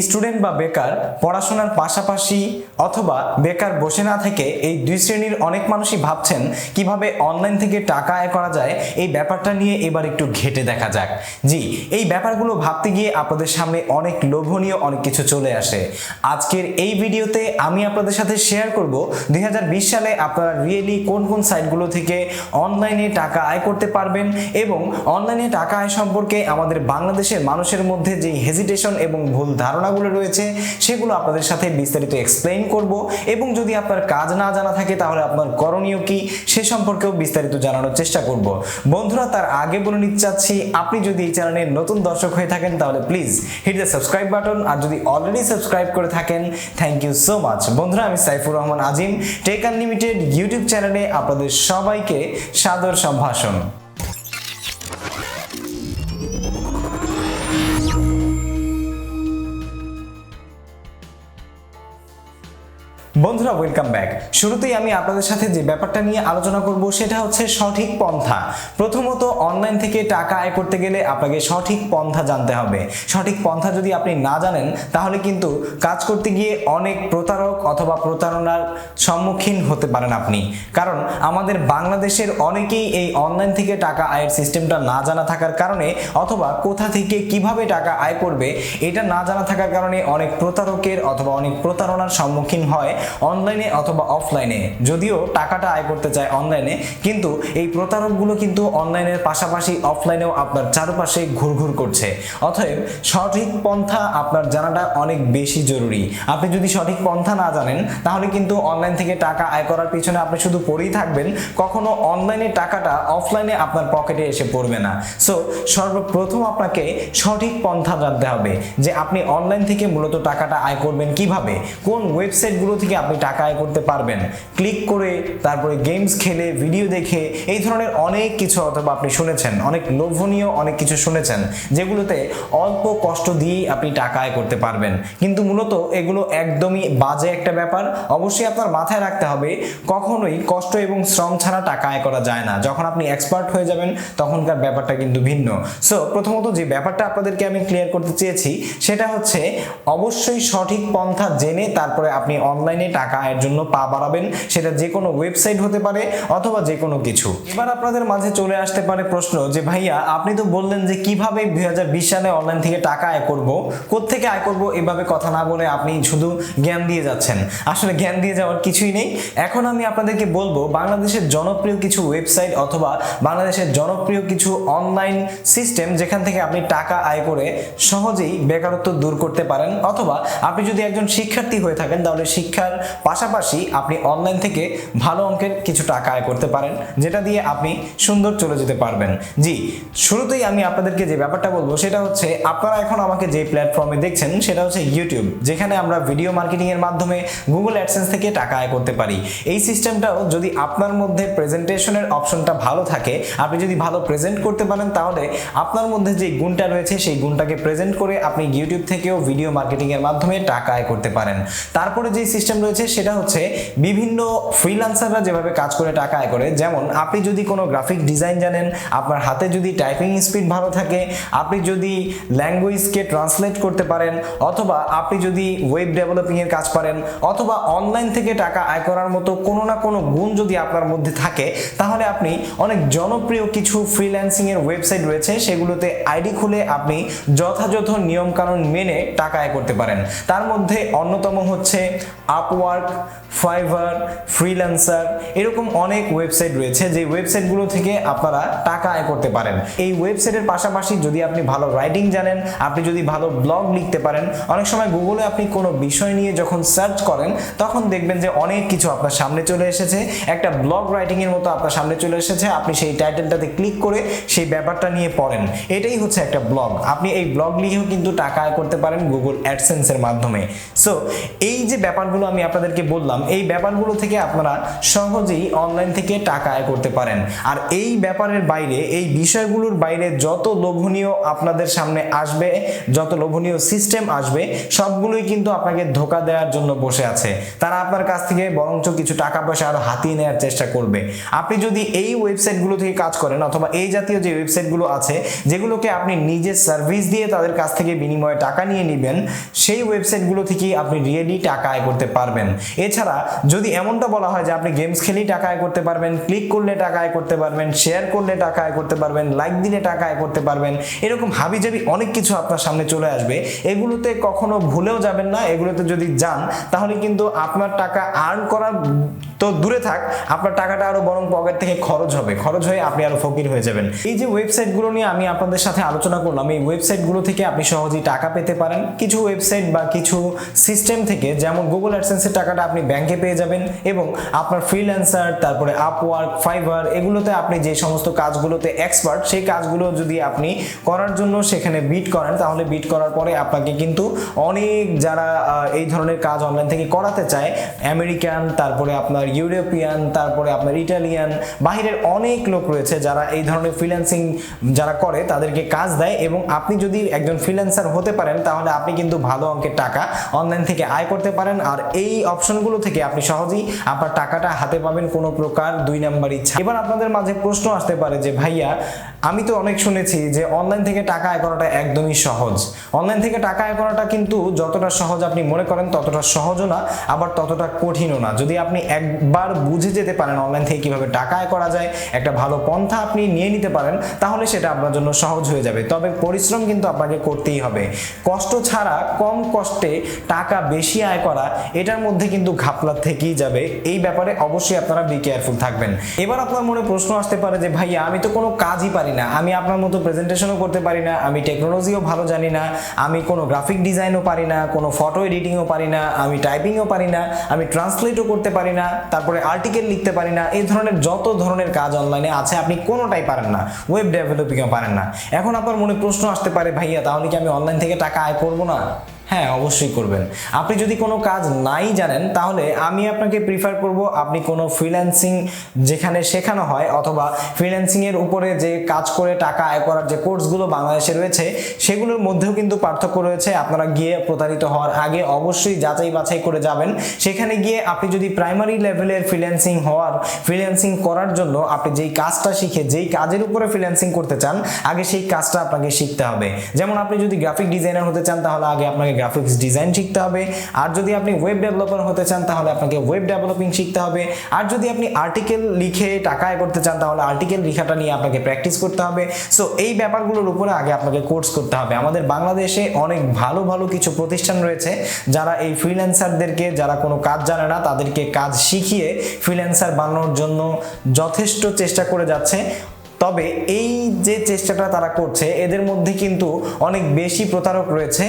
Student বা বেকার পড়াশোনার পাশাপাশি অথবা বেকার বসে না থেকে এই দুই শ্রেণীর অনেক মানুষই ভাবছেন কিভাবে অনলাইন থেকে টাকা আয় করা যায়। এই ব্যাপারটা নিয়ে এবার একটু ঘেটে দেখা যাক। জি, এই ব্যাপারগুলো ভাবতে গিয়ে আপনাদের সামনে অনেক লোভনীয় অনেক কিছু চলে আসে। আজকের এই ভিডিওতে আমি আপনাদের সাথে শেয়ার করব 2020 সালে আপনারা রিয়েলি কোন কোন সাইটগুলো থেকে অনলাইনে টাকা আয় করতে পারবেন এবং অনলাইনে টাকা আয় সম্পর্কে আমাদের বাংলাদেশের মানুষের মধ্যে যে হেজিটেশন এবং ভুল ধারণাগুলো রয়েছে সেগুলো আপনাদের সাথে বিস্তারিত এক্সপ্লেইন করব এবং যদি আপনার কাজ না জানা থাকে তাহলে আপনার করণীয় কি সে সম্পর্কেও বিস্তারিত জানানোর চেষ্টা করব। বন্ধুরা, তার আগে বলে নিতে চাচ্ছি, আপনি যদি এই চ্যানেলের নতুন দর্শক হয়ে থাকেন তাহলে please hit the subscribe button, আর যদি অলরেডি সাবস্ক্রাইব করে থাকেন থ্যাংক ইউ সো মাচ। বন্ধুরা, আমি সাইফুর রহমান আজিম, টেক আনলিমিটেড ইউটিউব চ্যানেলে আপনাদের সবাইকে সাদর সম্ভাষণ। বন্ধুরা, ওয়েলকাম ব্যাক। শুরুতেই আমি আপনাদের সাথে যে ব্যাপারটা নিয়ে আলোচনা করব সেটা হচ্ছে সঠিক পন্থা। প্রথমত, অনলাইন থেকে টাকা আয় করতে গেলে আপনাকে সঠিক পন্থা জানতে হবে। সঠিক পন্থা যদি আপনি না জানেন তাহলে কিন্তু কাজ করতে গিয়ে অনেক প্রতারক অথবা প্রতারণার সম্মুখীন হতে পারেন আপনি। কারণ আমাদের বাংলাদেশের অনেকেই এই অনলাইন থেকে টাকা আয়ের সিস্টেমটা না জানা থাকার কারণে অথবা কোথা থেকে কিভাবে টাকা আয় করবে এটা না জানা থাকার কারণে অনেক প্রতারকের অথবা অনেক প্রতারণার সম্মুখীন হয় অনলাইনে অথবা অফলাইনে। যদিও টাকাটা আয় করতে চায় অনলাইনে, কিন্তু এই প্রতারকগুলো কিন্তু অনলাইনের পাশাপাশি অফলাইনেও আপনার চারপাশে ঘুরঘুর করছে। অতএব সঠিক পন্থা আপনার জানাটা অনেক বেশি জরুরি। আপনি যদি সঠিক পন্থা না জানেন তাহলে কিন্তু অনলাইন থেকে টাকা আয় করার পিছনে আপনি শুধু পড়েই থাকবেন, কখনো অনলাইনে টাকাটা অফলাইনে আপনার পকেটে এসে পড়বে না। সো সর্বপ্রথম আপনাকে সঠিক পন্থা জানতে হবে যে আপনি অনলাইন থেকে মূলত টাকাটা আয় করবেন কিভাবে, কোন ওয়েবসাইটগুলো থেকে আপনি টাকা আয় করতে পারবেন। ক্লিক করে, তারপরে গেমস খেলে, ভিডিও দেখে, এই ধরনের অনেক কিছু অথবা আপনি শুনেছেন, অনেক লোভনীয় অনেক কিছু শুনেছেন যেগুলোতে অল্প কষ্ট দিয়েই আপনি টাকা আয় করতে পারবেন। কিন্তু মূলত এগুলো একদমই বাজে একটা ব্যাপার। অবশ্যই আপনার মাথায় রাখতে হবে কখনোই কষ্ট এবং শ্রম ছাড়া টাকা আয় করা যায় না। যখন আপনি এক্সপার্ট হয়ে যাবেন তখনকার ব্যাপারটা কিন্তু ভিন্ন। সো প্রথমত যে ব্যাপারটা আপনাদেরকে আমি ক্লিয়ার করতে চেয়েছি সেটা হচ্ছে অবশ্যই সঠিক পন্থা জেনে তারপরে আপনি অনলাইনে টাকা আয়ের জন্য পা বাড়াবেন। সেটা যে কোনো ওয়েবসাইট হতে পারে অথবা যে কোনো কিছু। এবার আপনাদের মাঝে চলে আসতে পারে প্রশ্ন যে ভাইয়া, আপনি তো বললেন যে কিভাবে 2020 সালে অনলাইন থেকে টাকা আয় করব, কোত্থেকে আয় করব, এভাবে কথা না বলে আপনি শুধু জ্ঞান দিয়ে যাচ্ছেন। আসলে জ্ঞান দিয়ে যাওয়ার কিছুই নেই। এখন আমি আপনাদেরকে বলবো বাংলাদেশের জনপ্রিয় কিছু ওয়েবসাইট অথবা বাংলাদেশের জনপ্রিয় কিছু অনলাইন সিস্টেম যেখান থেকে আপনি টাকা আয় করে সহজেই বেকারত্ব দূর করতে পারেন। অথবা আপনি যদি একজন শিক্ষার্থী হয়ে থাকেন তাহলে শিক্ষার পাশাপাশি আপনি অনলাইন থেকে ভালো অঙ্কের কিছু টাকা আয় করতে পারেন, যেটা দিয়ে আপনি সুন্দর চলে যেতে পারবেন। জি, শুরুতেই আমি আপনাদেরকে যে ব্যাপারটা বলবো সেটা হচ্ছে আপনারা এখন আমাকে যে প্ল্যাটফর্মে দেখছেন সেটা হচ্ছে ইউটিউব, যেখানে আমরা ভিডিও মার্কেটিং এর মাধ্যমে গুগল অ্যাডসেন্স থেকে টাকা আয় করতে পারি। এই সিস্টেমটাও যদি আপনার মধ্যে প্রেজেন্টেশনের অপশনটা ভালো থাকে, আপনি যদি ভালো প্রেজেন্ট করতে পারেন তাহলে আপনার মধ্যে যে গুণটা রয়েছে সেই গুণটাকে প্রেজেন্ট করে আপনি ইউটিউব থেকেও ভিডিও মার্কেটিং এর মাধ্যমে টাকা আয় করতে পারেন। তারপরে যে সিস্টেম রয়েছে সেটা হচ্ছে বিভিন্ন ফ্রিল্যান্সাররা যেভাবে কাজ করে টাকা আয় করে। যেমন আপনি যদি কোনো গ্রাফিক ডিজাইন জানেন, আপনার হাতে যদি টাইপিং স্পিড ভালো থাকে, আপনি যদি ল্যাঙ্গুয়েজকে ট্রান্সলেট করতে পারেন, অথবা আপনি যদি ওয়েব ডেভেলপিং এর কাজ পারেন, অথবা অনলাইন থেকে টাকা আয় করার মতো কোনো না কোনো গুণ যদি আপনার মধ্যে থাকে, তাহলে আপনি অনেক জনপ্রিয় কিছু ফ্রিল্যান্সিং এর ওয়েবসাইট রয়েছে সেগুলোতে আইডি খুলে আপনি যথাযথ নিয়ম কানুন মেনে টাকা আয় করতে পারেন। তার মধ্যে অন্যতম হচ্ছে আপওয়ার্ক, ফাইভার, ফ্রিল্যান্সার, এরকম অনেক ওয়েবসাইট রয়েছে যে ওয়েবসাইটগুলো থেকে আপনারা টাকা আয় করতে পারেন। এই ওয়েবসাইটের পাশাপাশি যদি আপনি ভালো রাইটিং জানেন, আপনি যদি ভালো ব্লগ লিখতে পারেন, অনেক সময় গুগলে আপনি কোনো বিষয় নিয়ে যখন সার্চ করেন তখন দেখবেন যে অনেক কিছু আপনার সামনে চলে এসেছে, একটা ব্লগ রাইটিং এর মতো আপনার সামনে চলে এসেছে। আপনি সেই টাইটেলটাতে ক্লিক করে সেই ব্যাপারটা নিয়ে পড়েন, এটাই হচ্ছে একটা ব্লগ। আপনি এই ব্লগ লিখেও কিন্তু টাকা আয় করতে পারেন গুগল অ্যাডসেন্স এর মাধ্যমে। সো এই যে ব্যাপারগুলো আমি আপনাদেরকে বললাম, এই ব্যাপারগুলো থেকে আপনারা সহজেই অনলাইন থেকে টাকা আয় করতে পারেন। আর এই ব্যাপারের বাইরে, এই বিষয়গুলোর বাইরে যত লোভনীয় আপনাদের সামনে আসবে, যত লোভনীয় সিস্টেম আসবে, সবগুলোই কিন্তু আপনাকে ধোঁকা দেওয়ার জন্য বসে আছে। তারা আপনার কাছ থেকে বরঞ্চ কিছু টাকা পয়সা আরো হাতিয়ে নেওয়ার চেষ্টা করবে। আপনি যদি এই ওয়েবসাইটগুলো থেকে কাজ করেন, অথবা এই জাতীয় যে ওয়েবসাইটগুলো আছে যেগুলোকে আপনি নিজে সার্ভিস দিয়ে তাদের কাছ থেকে বিনিময়ে টাকা নিয়ে নেবেন, সেই ওয়েবসাইটগুলো থেকেই আপনি রিয়েলি টাকা আয় করতে পারবেন। এছাড়া যদি এমনটা বলা হয় যে আপনি গেমস খেলেই টাকা আয় করতে পারবেন, ক্লিক করলে টাকা আয় করতে পারবেন, শেয়ার করলে টাকা আয় করতে পারবেন, লাইক দিলে টাকা আয় করতে পারবেন, এরকম হাবিজাবি অনেক কিছু আপনার সামনে চলে আসবে। এগুলোতে কখনো ভুলেও যাবেন না। এগুলোতে যদি যান তাহলে কিন্তু আপনার টাকা আর্ন করার তো দূরে থাক, আপনার টাকাটা আরো বরং পকেট থেকে খরচ হবে, খরচ হয়ে আপনি আরো ফকির হয়ে যাবেন। এই যে ওয়েবসাইটগুলো নিয়ে আমি আপনাদের সাথে আলোচনা করলাম, এই ওয়েবসাইটগুলো থেকে আপনি সহজেই টাকা পেতে পারেন। কিছু ওয়েবসাইট বা কিছু সিস্টেম থেকে, যেমন গুগল অ্যাডসেন্সের টাকাটা আপনি ব্যাংকে পেয়ে যাবেন, এবং আপনার ফ্রিল্যান্সার, তারপরে আপওয়ার্ক, ফাইবার, এগুলোতে আপনি যে সমস্ত কাজগুলোতে এক্সপার্ট, সেই কাজগুলো যদি আপনি করার জন্য সেখানে বিড করেন, তাহলে বিড করার পরে আপনাকে কিন্তু অনেক যারা এই ধরনের কাজ অনলাইন থেকে করাতে চায়, আমেরিকান, তারপরে আপনার ইউরোপিয়ান, তারপরে আপনার ইটালিয়ান, বাহিরের অনেক লোক রয়েছে যারা এই ধরনের ফ্রিল্যান্সিং যারা করে তাদেরকে কাজ দেয়। এবং আপনি যদি একজন ফ্রিল্যান্সার হতে পারেন তাহলে আপনি কিন্তু ভালো অঙ্কের টাকা অনলাইন থেকে আয় করতে পারেন। আর এই অপশনগুলো থেকে আপনি সহজেই আপনার টাকাটা হাতে পাবেন, কোনো প্রকার দুই নাম্বার ইচ্ছা। এবার আপনাদের মাঝে প্রশ্ন আসতে পারে যে ভাইয়া, আমি তো অনেক শুনেছি যে অনলাইন থেকে টাকা আয় করাটা একদমই সহজ। অনলাইন থেকে টাকা আয় করাটা কিন্তু যতটা সহজ আপনি মনে করেন ততটা সহজও না, আবার ততটা কঠিনও না। যদি আপনি একবার বুঝে যেতে পারেন অনলাইন থেকে কিভাবে টাকা আয় করা যায়, একটা ভালো পন্থা আপনি নিয়ে নিতে পারেন, তাহলে সেটা আপনার জন্য সহজ হয়ে যাবে। তবে পরিশ্রম কিন্তু আপনাকে করতেই হবে। কষ্ট ছাড়া কম কষ্টে টাকা বেশি আয় করা, এটার মধ্যে কিন্তু ঘাপলা থেকেই যাবে। এই ব্যাপারে অবশ্যই আপনারা বি কেয়ারফুল থাকবেন। এবার আপনার মনে প্রশ্ন আসতে পারে যে ভাইয়া, আমি তো কোনো কাজই পারি না, আমি আপনার মতো প্রেজেন্টেশনও করতে পারি না, আমি টেকনোলজিও ভালো জানি না, আমি কোনো গ্রাফিক ডিজাইনও পারি না, কোনো ফটো এডিটিংও পারি না, আমি টাইপিংও পারি না, আমি ট্রান্সলেটও করতে পারি না, তারপরে আর্টিকেল লিখতে পারি না। এই ধরনের যত ধরনের কাজ অনলাইনে আছে আপনি কোনোটাই পারেন না, ওয়েব ডেভেলপিংও পারেন না। এখন আপনার মনে প্রশ্ন আসতে পারে, ভাইয়া তাহলে কি আমি অনলাইন থেকে টাকা আয় করবো না? হ্যাঁ, অবশ্যই করবেন। আপনি যদি কোনো কাজ নাই জানেন তাহলে আমি আপনাকে প্রিফার করব আপনি কোনো ফ্রিল্যান্সিং যেখানে শেখানো হয়, অথবা ফ্রিল্যান্সিং এর উপরে যে কাজ করে টাকা আয় করার যে কোর্সগুলো বাংলাদেশে রয়েছে সেগুলোর মধ্যেও কিন্তু পার্থক্য রয়েছে। আপনারা গিয়ে প্রতারিত হওয়ার আগে অবশ্যই যাচাই বাছাই করে যাবেন। সেখানে গিয়ে আপনি যদি প্রাইমারি লেভেলের ফ্রিল্যান্সিং করার জন্য আপনি যেই কাজটা শিখে যেই কাজের উপরে ফ্রিল্যান্সিং করতে চান, আগে সেই কাজটা আপনাকে শিখতে হবে। যেমন আপনি যদি গ্রাফিক ডিজাইনার হতে চান তাহলে আগে আপনাকে গ্রাফিক্স ডিজাইন শিখতে হবে। আর যদি আপনি ওয়েব ডেভেলপার হতে চান তাহলে আপনাকে ওয়েব ডেভেলপিং শিখতে হবে। আর যদি আপনি আর্টিকেল লিখে টাকা আয় করতে চান তাহলে আর্টিকেল লেখাটা নিয়ে আপনাকে প্র্যাকটিস করতে হবে। সো এই ব্যাপারগুলোর উপরে আগে আপনাকে কোর্স করতে হবে। আমাদের বাংলাদেশে অনেক ভালো ভালো কিছু প্রতিষ্ঠান রয়েছে যারা এই ফ্রিল্যান্সারদেরকে, যারা কোনো কাজ জানে না তাদেরকে কাজ শিখিয়ে ফ্রিল্যান্সার বানানোর জন্য যথেষ্ট চেষ্টা করে যাচ্ছে। তবে এই যে চেষ্টাটা তারা করছে এদের মধ্যে কিন্তু অনেক বেশি প্রতারক রয়েছে।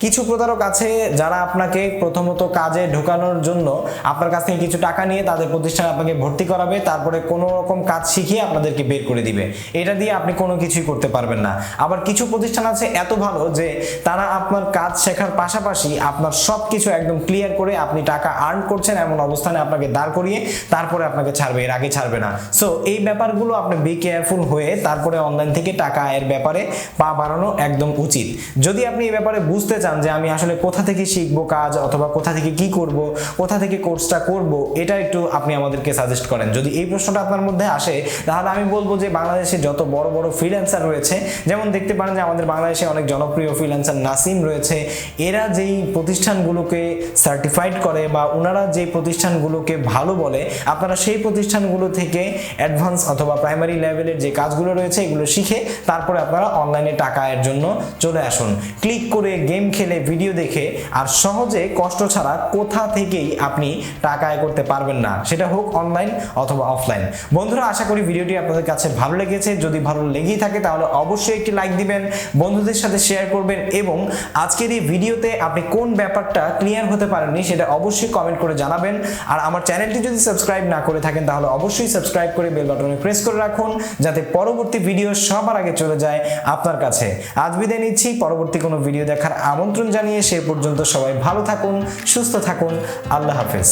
কিছু প্রতারক আছে যারা আপনাকে প্রথমত কাজে ঢোকানোর জন্য আপনার কাছ থেকে কিছু টাকা নিয়ে তাদের প্রতিষ্ঠানে আপনাকে ভর্তি করাবে, তারপরে কোনো রকম কাজ শিখিয়ে আপনাদেরকে বের করে দিবে। এটা দিয়ে আপনি কোনো কিছুই করতে পারবেন না। আবার কিছু প্রতিষ্ঠান আছে এত ভালো যে তারা আপনার কাজ শেখার পাশাপাশি আপনার সব কিছু একদম ক্লিয়ার করে আপনি টাকা আর্ন করছেন এমন অবস্থানে আপনাকে দাঁড় করিয়ে তারপরে আপনাকে ছাড়বে, এর আগে ছাড়বে না। সো এই ব্যাপারগুলো আপনি বি কেয়ারফুল হয়ে তারপরে অনলাইন থেকে টাকা আয়ের ব্যাপারে পা বাড়ানো একদম উচিত। যদি আপনি এই ব্যাপারে বুঝতে চান যে আমি আসলে কোথা থেকে শিখবো কাজ, অথবা কোথা থেকে কি করব, কোথা থেকে কোর্সটা করব, এটা একটু আপনি আমাদেরকে সাজেস্ট করেন। যদি এই প্রশ্নটা আপনার মধ্যে আসে তাহলে আমি বলবো যে বাংলাদেশে যত বড় বড় ফ্রিল্যান্সার রয়েছে, যেমন দেখতে পারেন যে আমাদের বাংলাদেশে অনেক জনপ্রিয় ফ্রিল্যান্সার নাসিম রয়েছে, এরা যেই প্রতিষ্ঠানগুলোকে সার্টিফাইড করে বা ওনারা যেই প্রতিষ্ঠানগুলোকে ভালো বলে, আপনারা সেই প্রতিষ্ঠানগুলো থেকে অ্যাডভান্স অথবা প্রাইমারি লেভেলের যে কাজগুলো রয়েছে এগুলো শিখে তারপরে আপনারা অনলাইনে টাকা আয়ের জন্য চলে আসুন। ক্লিক করে, গেম খেলে, ভিডিও দেখে আর সহজে কষ্ট ছাড়া কোথা থেকেই আপনি টাকা আয় করতে পারবেন না, সেটা হোক অনলাইন অথবা অফলাইন। বন্ধুরা, আশা করি ভিডিওটি আপনাদের কাছে ভালো লেগেছে। যদি ভালো লেগেই থাকে তাহলে অবশ্যই একটি লাইক দিবেন, বন্ধুদের সাথে শেয়ার করবেন এবং আজকের এই ভিডিওতে আপনি কোন ব্যাপারটা ক্লিয়ার হতে পারেননি সেটা অবশ্যই কমেন্ট করে জানাবেন। আর আমার চ্যানেলটি যদি সাবস্ক্রাইব না করে থাকেন তাহলে অবশ্যই সাবস্ক্রাইব করে বেল বাটনে প্রেস করে রাখুন যাতে পরবর্তী ভিডিও সবার আগে চলে যায় আপনার কাছে। আজ বিদায় নিচ্ছি, পরবর্তী কোনো ভিডিও দেখার আমন্ত্রণ আমন্ত্রণ জানিয়ে সে পর্যন্ত সবাই ভালো থাকুন, সুস্থ থাকুন। আল্লাহ হাফেজ।